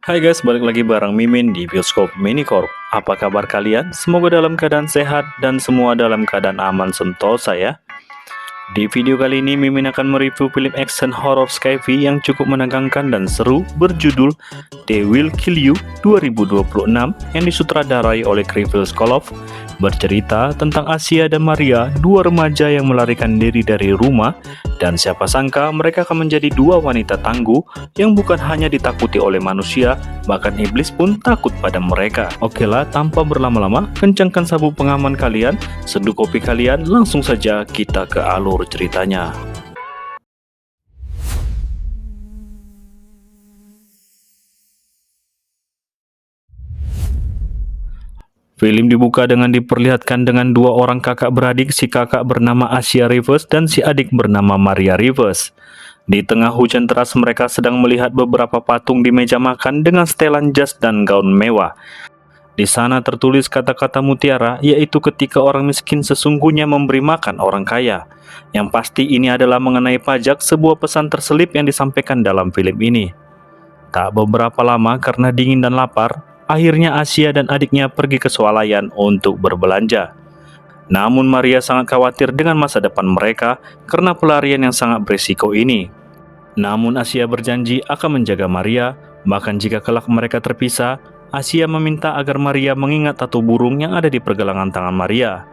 Hai guys, balik lagi bareng Mimin di Bioskop Minicorp. Apa kabar kalian? Semoga dalam keadaan sehat dan semua dalam keadaan aman sentosa ya. Di video kali ini Mimin akan mereview film action horror sci-fi yang cukup menegangkan dan seru berjudul They Will Kill You 2026 yang disutradarai oleh Krivil Skolov, bercerita tentang Asia dan Maria, dua remaja yang melarikan diri dari rumah, dan siapa sangka mereka akan menjadi dua wanita tangguh yang bukan hanya ditakuti oleh manusia, bahkan iblis pun takut pada mereka. Oke lah, tanpa berlama-lama, kencangkan sabuk pengaman kalian, seduh kopi kalian, langsung saja kita ke alur ceritanya. Film dibuka dengan diperlihatkan dengan dua orang kakak beradik, si kakak bernama Asia Rivers dan si adik bernama Maria Rivers. Di tengah hujan deras mereka sedang melihat beberapa patung di meja makan dengan setelan jas dan gaun mewah. Di sana tertulis kata-kata mutiara, yaitu ketika orang miskin sesungguhnya memberi makan orang kaya. Yang pasti ini adalah mengenai pajak, sebuah pesan terselip yang disampaikan dalam film ini. Tak beberapa lama karena dingin dan lapar, akhirnya Asia dan adiknya pergi ke swalayan untuk berbelanja. Namun Maria sangat khawatir dengan masa depan mereka karena pelarian yang sangat berisiko ini. Namun Asia berjanji akan menjaga Maria, bahkan jika kelak mereka terpisah, Asia meminta agar Maria mengingat tato burung yang ada di pergelangan tangan Maria.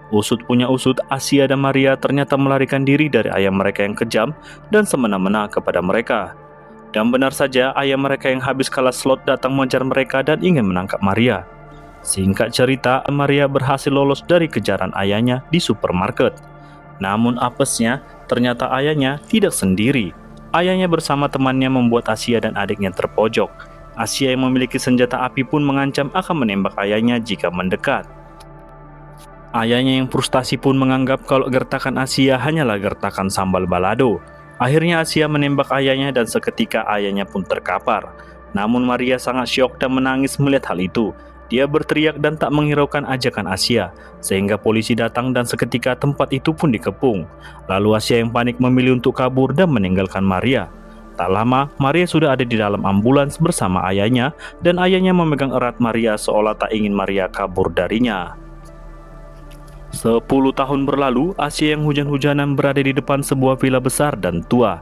Usut punya usut, Asia dan Maria ternyata melarikan diri dari ayah mereka yang kejam dan semena-mena kepada mereka. Dan benar saja, ayah mereka yang habis kalah slot datang mengejar mereka dan ingin menangkap Maria. Singkat cerita, Maria berhasil lolos dari kejaran ayahnya di supermarket. Namun apesnya, ternyata ayahnya tidak sendiri. Ayahnya bersama temannya membuat Asia dan adiknya terpojok. Asia yang memiliki senjata api pun mengancam akan menembak ayahnya jika mendekat. Ayahnya yang frustasi pun menganggap kalau gertakan Asia hanyalah gertakan sambal balado. Akhirnya Asia menembak ayahnya dan seketika ayahnya pun terkapar. Namun Maria sangat syok dan menangis melihat hal itu. Dia berteriak dan tak menghiraukan ajakan Asia, sehingga polisi datang dan seketika tempat itu pun dikepung. Lalu Asia yang panik memilih untuk kabur dan meninggalkan Maria. Tak lama, Maria sudah ada di dalam ambulans bersama ayahnya, dan ayahnya memegang erat Maria seolah tak ingin Maria kabur darinya. 10 tahun berlalu, Asia yang hujan-hujanan berada di depan sebuah villa besar dan tua.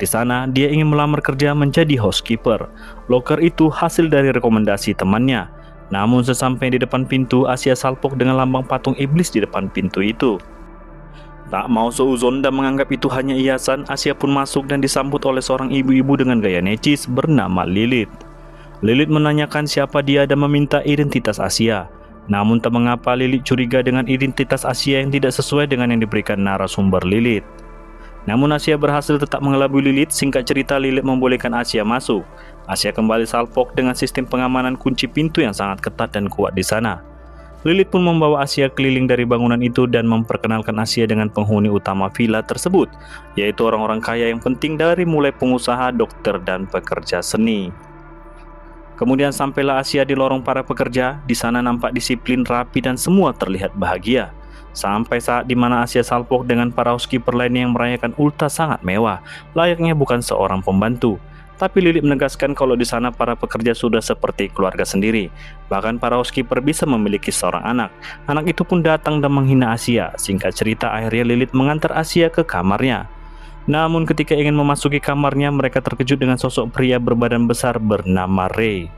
Di sana, dia ingin melamar kerja menjadi housekeeper. Loker itu hasil dari rekomendasi temannya. Namun sesampai di depan pintu, Asia salpok dengan lambang patung iblis di depan pintu itu. Tak mau seuzon dan menganggap itu hanya hiasan, Asia pun masuk dan disambut oleh seorang ibu-ibu dengan gaya necis bernama Lilith. Lilith menanyakan siapa dia dan meminta identitas Asia. Namun tak mengapa Lilith curiga dengan identitas Asia yang tidak sesuai dengan yang diberikan narasumber Lilith. Namun Asia berhasil tetap mengelabui Lilith. Singkat cerita, Lilith membolehkan Asia masuk. Asia kembali salpok dengan sistem pengamanan kunci pintu yang sangat ketat dan kuat di sana. Lilith pun membawa Asia keliling dari bangunan itu dan memperkenalkan Asia dengan penghuni utama villa tersebut, yaitu orang-orang kaya yang penting dari mulai pengusaha, dokter, dan pekerja seni. Kemudian sampailah Asia di lorong para pekerja. Di sana nampak disiplin, rapi, dan semua terlihat bahagia. Sampai saat di mana Asia salpok dengan para housekeeper lainnya yang merayakan ulta sangat mewah, layaknya bukan seorang pembantu. Tapi Lilith menegaskan kalau di sana para pekerja sudah seperti keluarga sendiri. Bahkan para housekeeper bisa memiliki seorang anak. Anak itu pun datang dan menghina Asia. Singkat cerita, akhirnya Lilith mengantar Asia ke kamarnya. Namun ketika ingin memasuki kamarnya, mereka terkejut dengan sosok pria berbadan besar bernama Ray.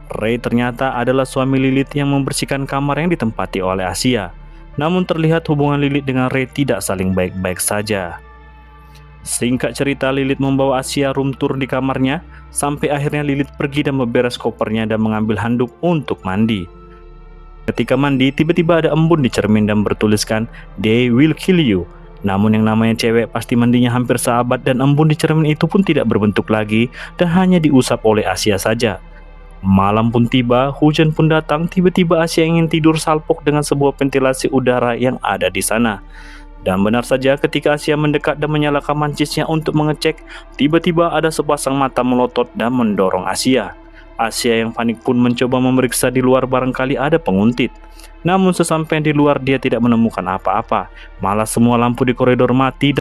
Ray ternyata adalah suami Lilith yang membersihkan kamar yang ditempati oleh Asia. Namun terlihat hubungan Lilith dengan Ray tidak saling baik-baik saja. Singkat cerita, Lilith membawa Asia room tour di kamarnya, sampai akhirnya Lilith pergi dan memberes kopernya dan mengambil handuk untuk mandi. Ketika mandi, tiba-tiba ada embun di cermin dan bertuliskan, "They will kill you." Namun yang namanya cewek pasti mandinya hampir seabad dan embun di cermin itu pun tidak berbentuk lagi dan hanya diusap oleh Asia saja. Malam pun tiba, hujan pun datang, tiba-tiba Asia ingin tidur salpok dengan sebuah ventilasi udara yang ada di sana. Dan benar saja ketika Asia mendekat dan menyalakan mancisnya untuk mengecek, tiba-tiba ada sepasang mata melotot dan mendorong Asia. Asia yang panik pun mencoba memeriksa di luar barangkali ada penguntit. Namun sesampai di luar dia tidak menemukan apa-apa, malah semua lampu di koridor mati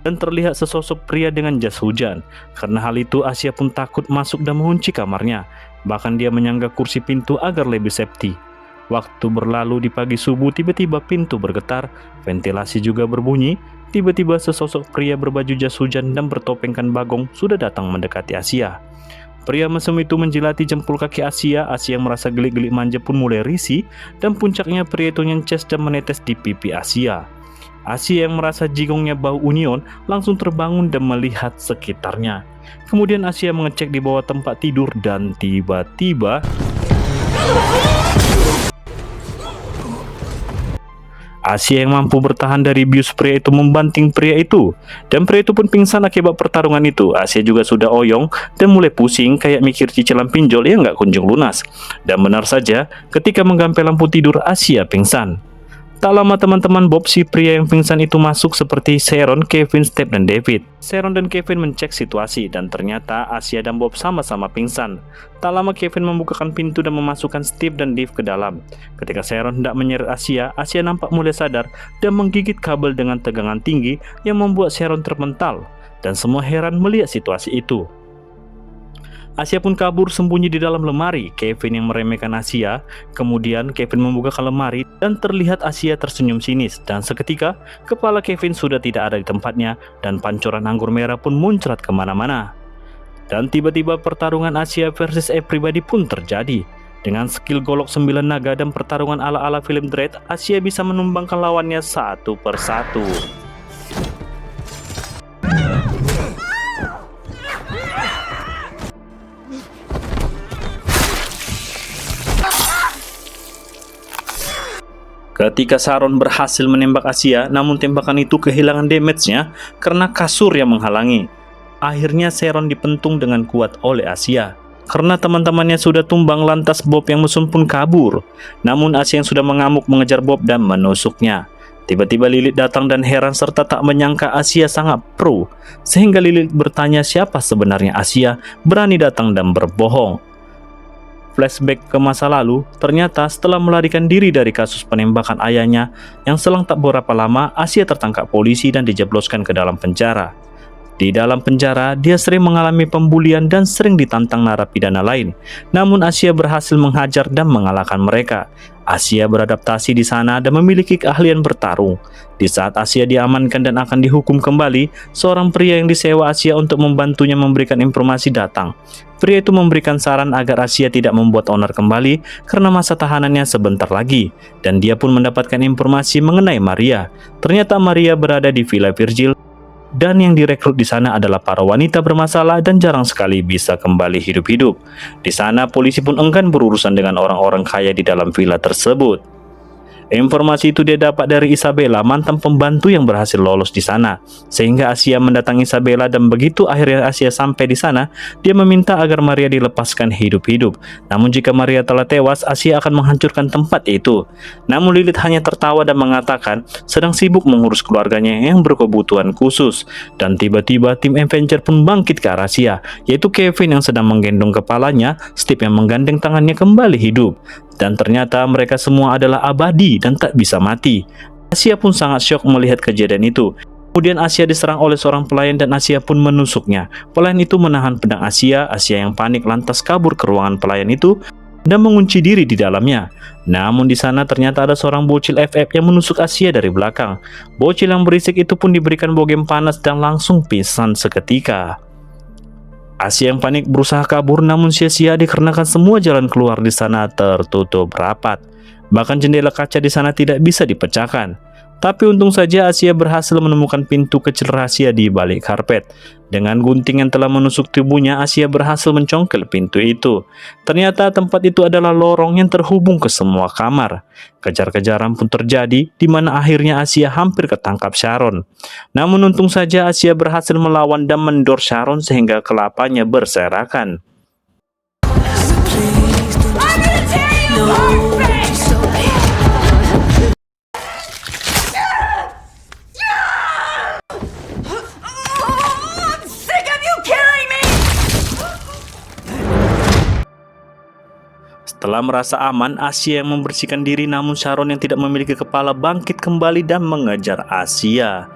dan terlihat sesosok pria dengan jas hujan. Karena hal itu, Asia pun takut masuk dan mengunci kamarnya. Bahkan dia menyangga kursi pintu agar lebih safety. Waktu berlalu di pagi subuh, tiba-tiba pintu bergetar, ventilasi juga berbunyi. Tiba-tiba sesosok pria berbaju jas hujan dan bertopengkan bagong sudah datang mendekati Asia. Pria mesum itu menjilati jempol kaki Asia. Asia yang merasa gelik-gelik manja pun mulai risih, dan puncaknya pria itu nyences dan menetes di pipi Asia. Asia yang merasa jigongnya bau union langsung terbangun dan melihat sekitarnya. Kemudian Asia mengecek di bawah tempat tidur dan tiba-tiba Asia yang mampu bertahan dari bius pria itu membanting pria itu, dan pria itu pun pingsan akibat pertarungan itu. Asia juga sudah oyong dan mulai pusing kayak mikir cicilan pinjol yang nggak kunjung lunas. Dan benar saja, ketika menggapai lampu tidur, Asia pingsan. Tak lama teman-teman Bob, si pria yang pingsan itu masuk seperti Sharon, Kevin, Steve, dan David. Sharon dan Kevin mencek situasi dan ternyata Asia dan Bob sama-sama pingsan. Tak lama Kevin membukakan pintu dan memasukkan Steve dan Dave ke dalam. Ketika Sharon hendak menyeret Asia, Asia nampak mulai sadar dan menggigit kabel dengan tegangan tinggi yang membuat Sharon terpental. Dan semua heran melihat situasi itu. Asia pun kabur sembunyi di dalam lemari. Kevin yang meremehkan Asia. Kemudian Kevin membukakan lemari dan terlihat Asia tersenyum sinis. Dan seketika kepala Kevin sudah tidak ada di tempatnya dan pancuran anggur merah pun muncrat kemana-mana. Dan tiba-tiba pertarungan Asia versus Everybody pun terjadi. Dengan skill golok 9 naga dan pertarungan ala-ala film Dread, Asia bisa menumbangkan lawannya satu persatu. Ketika Sharon berhasil menembak Asia, namun tembakan itu kehilangan damage-nya karena kasur yang menghalangi. Akhirnya Sharon dipentung dengan kuat oleh Asia. Karena teman-temannya sudah tumbang, lantas Bob yang mesum pun kabur. Namun Asia yang sudah mengamuk mengejar Bob dan menusuknya. Tiba-tiba Lilith datang dan heran serta tak menyangka Asia sangat pro. Sehingga Lilith bertanya siapa sebenarnya Asia berani datang dan berbohong. Flashback ke masa lalu, ternyata setelah melarikan diri dari kasus penembakan ayahnya yang selang tak berapa lama, Asia tertangkap polisi dan dijebloskan ke dalam penjara. Di dalam penjara, dia sering mengalami pembulian dan sering ditantang narapidana lain. Namun Asia berhasil menghajar dan mengalahkan mereka. Asia beradaptasi di sana dan memiliki keahlian bertarung. Di saat Asia diamankan dan akan dihukum kembali, seorang pria yang disewa Asia untuk membantunya memberikan informasi datang. Pria itu memberikan saran agar Asia tidak membuat owner kembali karena masa tahanannya sebentar lagi. Dan dia pun mendapatkan informasi mengenai Maria. Ternyata Maria berada di Villa Virgil. Dan yang direkrut di sana adalah para wanita bermasalah dan jarang sekali bisa kembali hidup-hidup. Di sana polisi pun enggan berurusan dengan orang-orang kaya di dalam villa tersebut. Informasi itu dia dapat dari Isabella, mantan pembantu yang berhasil lolos di sana. Sehingga Asia mendatangi Isabella dan begitu akhirnya Asia sampai di sana, dia meminta agar Maria dilepaskan hidup-hidup. Namun jika Maria telah tewas, Asia akan menghancurkan tempat itu. Namun Lilith hanya tertawa dan mengatakan sedang sibuk mengurus keluarganya yang berkebutuhan khusus. Dan tiba-tiba tim Avenger pun bangkit ke arah Asia, yaitu Kevin yang sedang menggendong kepalanya, Steve yang menggandeng tangannya kembali hidup. Dan ternyata mereka semua adalah abadi dan tak bisa mati. Asia pun sangat syok melihat kejadian itu. Kemudian Asia diserang oleh seorang pelayan dan Asia pun menusuknya. Pelayan itu menahan pedang Asia. Asia yang panik lantas kabur ke ruangan pelayan itu dan mengunci diri di dalamnya. Namun di sana ternyata ada seorang bocil FF yang menusuk Asia dari belakang. Bocil yang berisik itu pun diberikan bogem panas dan langsung pingsan seketika. Asia yang panik berusaha kabur namun sia-sia dikarenakan semua jalan keluar di sana tertutup rapat. Bahkan jendela kaca di sana tidak bisa dipecahkan. Tapi untung saja Asia berhasil menemukan pintu kecil rahasia di balik karpet. Dengan gunting yang telah menusuk tubuhnya, Asia berhasil mencongkel pintu itu. Ternyata tempat itu adalah lorong yang terhubung ke semua kamar. Kejar-kejaran pun terjadi, di mana akhirnya Asia hampir ketangkap Sharon. Namun untung saja Asia berhasil melawan dan mendor Sharon sehingga kelapanya berserakan. Setelah merasa aman, Asia yang membersihkan diri, namun Sharon yang tidak memiliki kepala bangkit kembali dan mengejar Asia.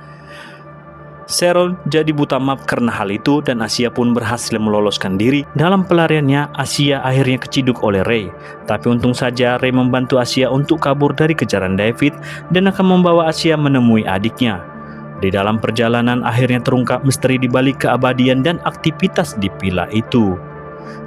Sharon jadi buta map karena hal itu dan Asia pun berhasil meloloskan diri. Dalam pelariannya, Asia akhirnya keciduk oleh Ray. Tapi untung saja Ray membantu Asia untuk kabur dari kejaran David dan akan membawa Asia menemui adiknya. Di dalam perjalanan akhirnya terungkap misteri di balik keabadian dan aktivitas di villa itu.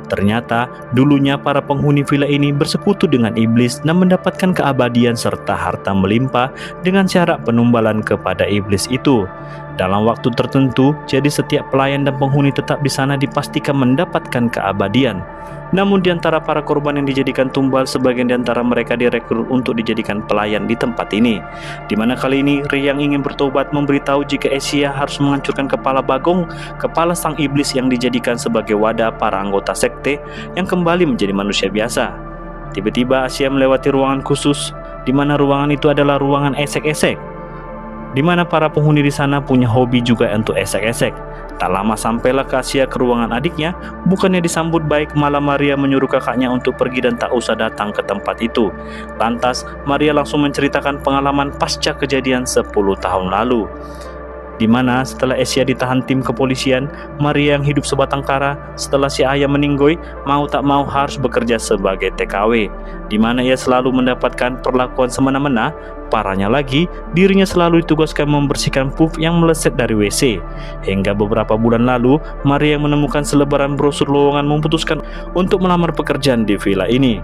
Ternyata dulunya para penghuni villa ini bersekutu dengan iblis dan mendapatkan keabadian serta harta melimpah dengan syarat penumbalan kepada iblis itu. Dalam waktu tertentu, jadi setiap pelayan dan penghuni tetap di sana dipastikan mendapatkan keabadian. Namun di antara para korban yang dijadikan tumbal, sebagian di antara mereka direkrut untuk dijadikan pelayan di tempat ini. Di mana kali ini Ray yang ingin bertobat memberitahu jika Asia harus menghancurkan kepala Bagong, kepala sang iblis yang dijadikan sebagai wadah para anggota sekte yang kembali menjadi manusia biasa. Tiba-tiba Asia melewati ruangan khusus, di mana ruangan itu adalah ruangan esek-esek, di mana para penghuni di sana punya hobi juga untuk esek-esek. Tak lama sampailah Asia ke ruangan adiknya, bukannya disambut baik, malah Maria menyuruh kakaknya untuk pergi dan tak usah datang ke tempat itu. Lantas Maria langsung menceritakan pengalaman pasca kejadian 10 tahun lalu, di mana setelah Asia ditahan tim kepolisian, Maria yang hidup sebatang kara setelah si ayah meninggoy, mau tak mau harus bekerja sebagai TKW, di mana ia selalu mendapatkan perlakuan semena-mena. Parahnya lagi, dirinya selalu ditugaskan membersihkan pup yang meleset dari WC. Hingga beberapa bulan lalu, Maria yang menemukan selebaran brosur lowongan memutuskan untuk melamar pekerjaan di villa ini.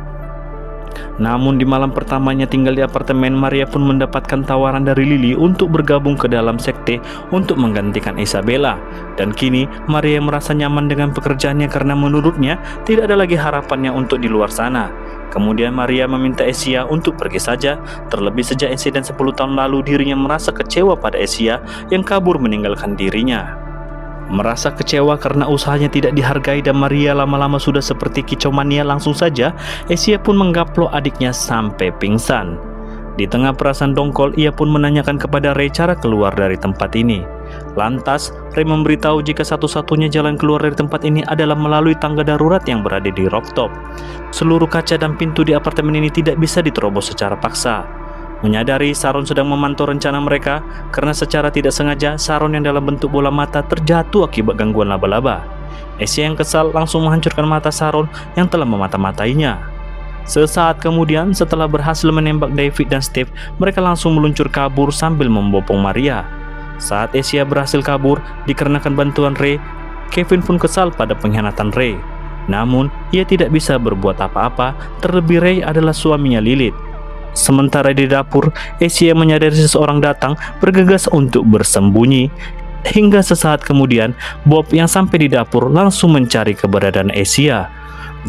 Namun di malam pertamanya tinggal di apartemen, Maria pun mendapatkan tawaran dari Lily untuk bergabung ke dalam sekte untuk menggantikan Isabella. Dan kini Maria merasa nyaman dengan pekerjaannya karena menurutnya tidak ada lagi harapannya untuk di luar sana. Kemudian Maria meminta Asia untuk pergi saja. Terlebih sejak insiden 10 tahun lalu, dirinya merasa kecewa pada Asia yang kabur meninggalkan dirinya. Merasa kecewa karena usahanya tidak dihargai dan Maria lama-lama sudah seperti kicau mania, langsung saja Asia pun menggaplok adiknya sampai pingsan. Di tengah perasaan dongkol, ia pun menanyakan kepada Ray cara keluar dari tempat ini. Lantas Ray memberitahu jika satu-satunya jalan keluar dari tempat ini adalah melalui tangga darurat yang berada di rooftop. Seluruh kaca dan pintu di apartemen ini tidak bisa diterobos secara paksa. Menyadari Sharon sedang memantau rencana mereka, karena secara tidak sengaja Sharon yang dalam bentuk bola mata terjatuh akibat gangguan laba-laba. Asia yang kesal langsung menghancurkan mata Sharon yang telah memata-matainya. Sesaat kemudian, setelah berhasil menembak David dan Steve, mereka langsung meluncur kabur sambil membopong Maria. Saat Asia berhasil kabur dikarenakan bantuan Ray, Kevin pun kesal pada pengkhianatan Ray. Namun, ia tidak bisa berbuat apa-apa, terlebih Ray adalah suaminya Lilith. Sementara di dapur, Asia menyadari seseorang datang, bergegas untuk bersembunyi. Hingga sesaat kemudian, Bob yang sampai di dapur langsung mencari keberadaan Asia.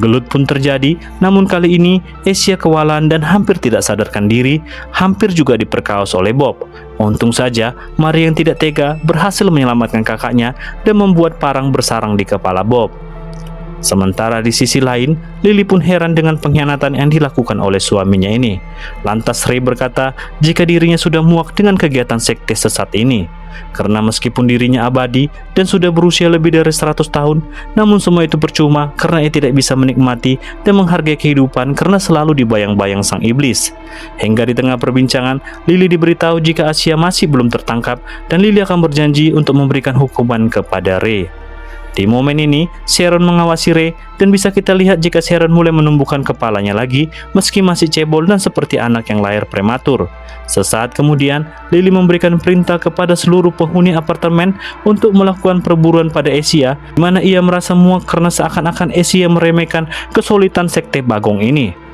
Gelut pun terjadi, namun kali ini Asia kewalahan dan hampir tidak sadarkan diri, hampir juga diperkaos oleh Bob. Untung saja, Maria yang tidak tega berhasil menyelamatkan kakaknya dan membuat parang bersarang di kepala Bob. Sementara di sisi lain, Lily pun heran dengan pengkhianatan yang dilakukan oleh suaminya ini. Lantas Ray berkata jika dirinya sudah muak dengan kegiatan sekte sesat ini. Karena meskipun dirinya abadi dan sudah berusia lebih dari 100 tahun, namun semua itu percuma karena ia tidak bisa menikmati dan menghargai kehidupan karena selalu dibayang-bayang sang iblis. Hingga di tengah perbincangan, Lily diberitahu jika Asia masih belum tertangkap dan Lily akan berjanji untuk memberikan hukuman kepada Ray. Di momen ini, Sharon mengawasi Ray dan bisa kita lihat jika Sharon mulai menumbuhkan kepalanya lagi meski masih cebol dan seperti anak yang lahir prematur. Sesaat kemudian, Lily memberikan perintah kepada seluruh penghuni apartemen untuk melakukan perburuan pada Asia, di mana ia merasa muak karena seakan-akan Asia meremehkan kesulitan sekte Bagong ini.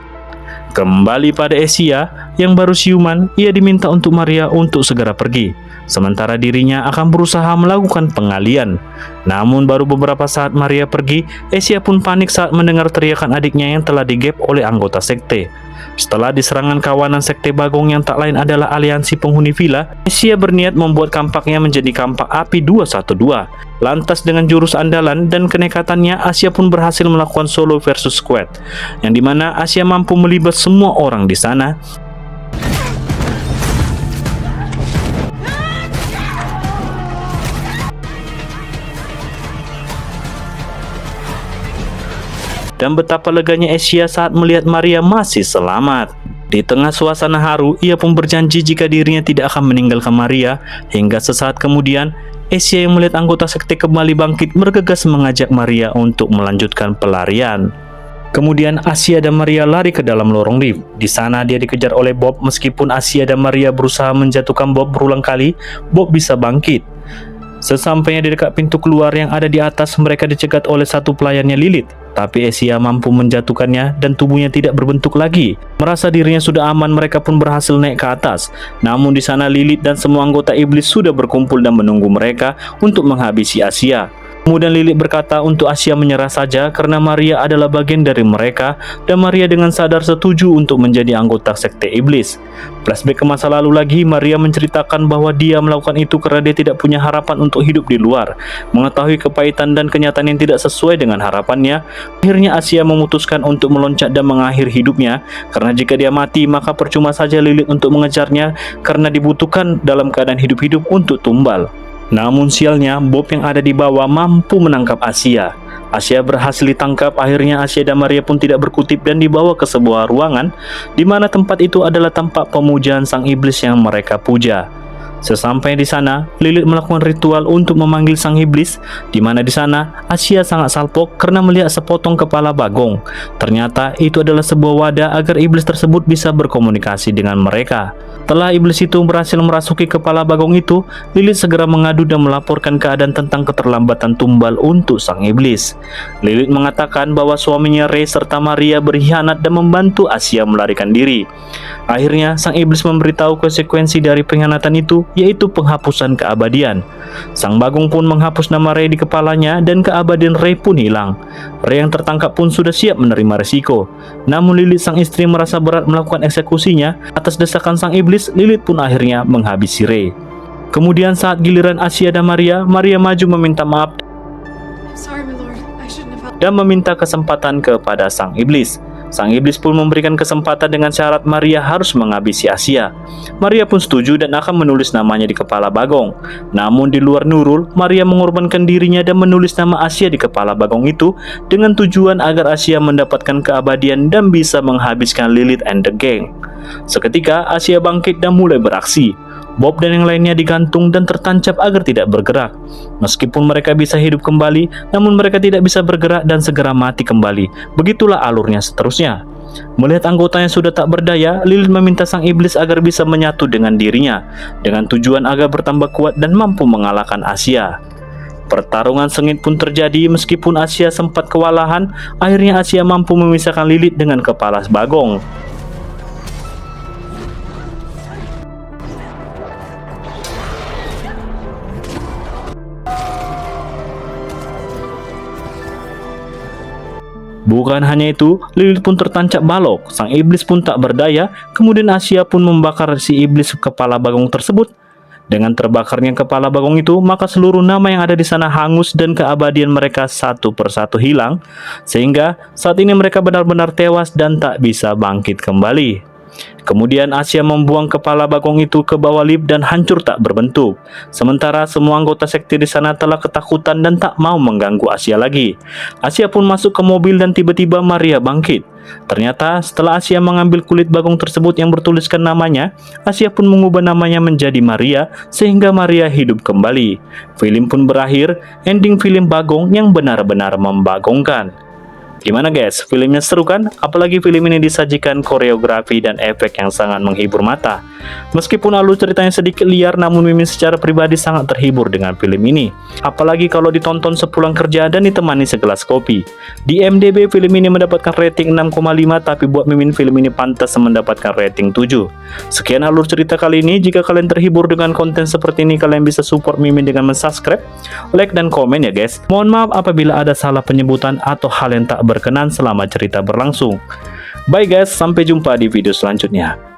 Kembali pada Asia yang baru siuman, ia diminta untuk Maria untuk segera pergi, sementara dirinya akan berusaha melakukan pengalian. Namun baru beberapa saat Maria pergi, Asia pun panik saat mendengar teriakan adiknya yang telah digep oleh anggota sekte. Setelah diserangan kawanan sekte Bagong yang tak lain adalah aliansi penghuni villa, Asia berniat membuat kampaknya menjadi kampak api 212. Lantas dengan jurus andalan dan kenekatannya, Asia pun berhasil melakukan solo versus squad, yang dimana Asia mampu melibas semua orang di sana. Dan betapa leganya Asia saat melihat Maria masih selamat. Di tengah suasana haru, ia pun berjanji jika dirinya tidak akan meninggalkan Maria. Hingga sesaat kemudian, Asia yang melihat anggota sekte kembali bangkit bergegas mengajak Maria untuk melanjutkan pelarian. Kemudian Asia dan Maria lari ke dalam lorong lift. Di sana dia dikejar oleh Bob. Meskipun Asia dan Maria berusaha menjatuhkan Bob berulang kali, Bob bisa bangkit. Sesampainya di dekat pintu keluar yang ada di atas, mereka dicegat oleh satu pelayannya Lilith. Tapi Asia mampu menjatuhkannya dan tubuhnya tidak berbentuk lagi. Merasa dirinya sudah aman, mereka pun berhasil naik ke atas. Namun di sana Lilith dan semua anggota iblis sudah berkumpul dan menunggu mereka untuk menghabisi Asia. Kemudian Lilith berkata untuk Asia menyerah saja karena Maria adalah bagian dari mereka dan Maria dengan sadar setuju untuk menjadi anggota sekte iblis. Flashback ke masa lalu lagi, Maria menceritakan bahwa dia melakukan itu karena dia tidak punya harapan untuk hidup di luar. Mengetahui kepahitan dan kenyataan yang tidak sesuai dengan harapannya, akhirnya Asia memutuskan untuk meloncat dan mengakhiri hidupnya karena jika dia mati maka percuma saja Lilith untuk mengejarnya karena dibutuhkan dalam keadaan hidup-hidup untuk tumbal. Namun sialnya, Bob yang ada di bawah mampu menangkap Asia. Asia berhasil ditangkap. Akhirnya Asia dan Maria pun tidak berkutik dan dibawa ke sebuah ruangan di mana tempat itu adalah tempat pemujaan sang iblis yang mereka puja. Sesampai di sana, Lilith melakukan ritual untuk memanggil sang iblis, di mana di sana Asia sangat salpok karena melihat sepotong kepala bagong. Ternyata itu adalah sebuah wadah agar iblis tersebut bisa berkomunikasi dengan mereka. Setelah iblis itu berhasil merasuki kepala bagong itu, Lilith segera mengadu dan melaporkan keadaan tentang keterlambatan tumbal untuk sang iblis. Lilith mengatakan bahwa suaminya Ray serta Maria berkhianat dan membantu Asia melarikan diri. Akhirnya sang iblis memberitahu konsekuensi dari pengkhianatan itu, yaitu penghapusan keabadian. Sang bagong pun menghapus nama Ray di kepalanya dan keabadian Ray pun hilang. Ray yang tertangkap pun sudah siap menerima resiko. Namun Lilith sang istri merasa berat melakukan eksekusinya. Atas desakan sang iblis, Lilith pun akhirnya menghabisi Ray. Kemudian saat giliran Asia dan Maria, Maria maju meminta maaf dan meminta kesempatan kepada sang iblis. Sang iblis pun memberikan kesempatan dengan syarat Maria harus menghabisi Asia. Maria pun setuju dan akan menulis namanya di kepala bagong. Namun di luar Nurul, Maria mengorbankan dirinya dan menulis nama Asia di kepala bagong itu dengan tujuan agar Asia mendapatkan keabadian dan bisa menghabiskan Lilith and the gang. Seketika Asia bangkit dan mulai beraksi. Bob dan yang lainnya digantung dan tertancap agar tidak bergerak. Meskipun mereka bisa hidup kembali, namun mereka tidak bisa bergerak dan segera mati kembali. Begitulah alurnya seterusnya. Melihat anggotanya sudah tak berdaya, Lilith meminta sang iblis agar bisa menyatu dengan dirinya, dengan tujuan agar bertambah kuat dan mampu mengalahkan Asia. Pertarungan sengit pun terjadi. Meskipun Asia sempat kewalahan, akhirnya Asia mampu memisahkan Lilith dengan kepala bagong. Bukan hanya itu, Lilith pun tertancap balok. Sang iblis pun tak berdaya. Kemudian Asia pun membakar si iblis kepala bagong tersebut. Dengan terbakarnya kepala bagong itu, maka seluruh nama yang ada di sana hangus dan keabadian mereka satu persatu hilang. Sehingga saat ini mereka benar-benar tewas dan tak bisa bangkit kembali. Kemudian Asia membuang kepala bagong itu ke bawah lift dan hancur tak berbentuk. Sementara semua anggota sekte di sana telah ketakutan dan tak mau mengganggu Asia lagi. Asia pun masuk ke mobil dan tiba-tiba Maria bangkit. Ternyata setelah Asia mengambil kulit bagong tersebut yang bertuliskan namanya, Asia pun mengubah namanya menjadi Maria sehingga Maria hidup kembali. Film pun berakhir, ending film bagong yang benar-benar membagongkan. Gimana guys, filmnya seru kan? Apalagi film ini disajikan koreografi dan efek yang sangat menghibur mata. Meskipun alur ceritanya sedikit liar, namun Mimin secara pribadi sangat terhibur dengan film ini. Apalagi kalau ditonton sepulang kerja dan ditemani segelas kopi. Di IMDb film ini mendapatkan rating 6,5, tapi buat Mimin film ini pantas mendapatkan rating 7. Sekian alur cerita kali ini. Jika kalian terhibur dengan konten seperti ini, kalian bisa support Mimin dengan subscribe, like, dan komen ya guys. Mohon maaf apabila ada salah penyebutan atau hal yang tak berkenan selama cerita berlangsung. Bye guys, sampai jumpa di video selanjutnya.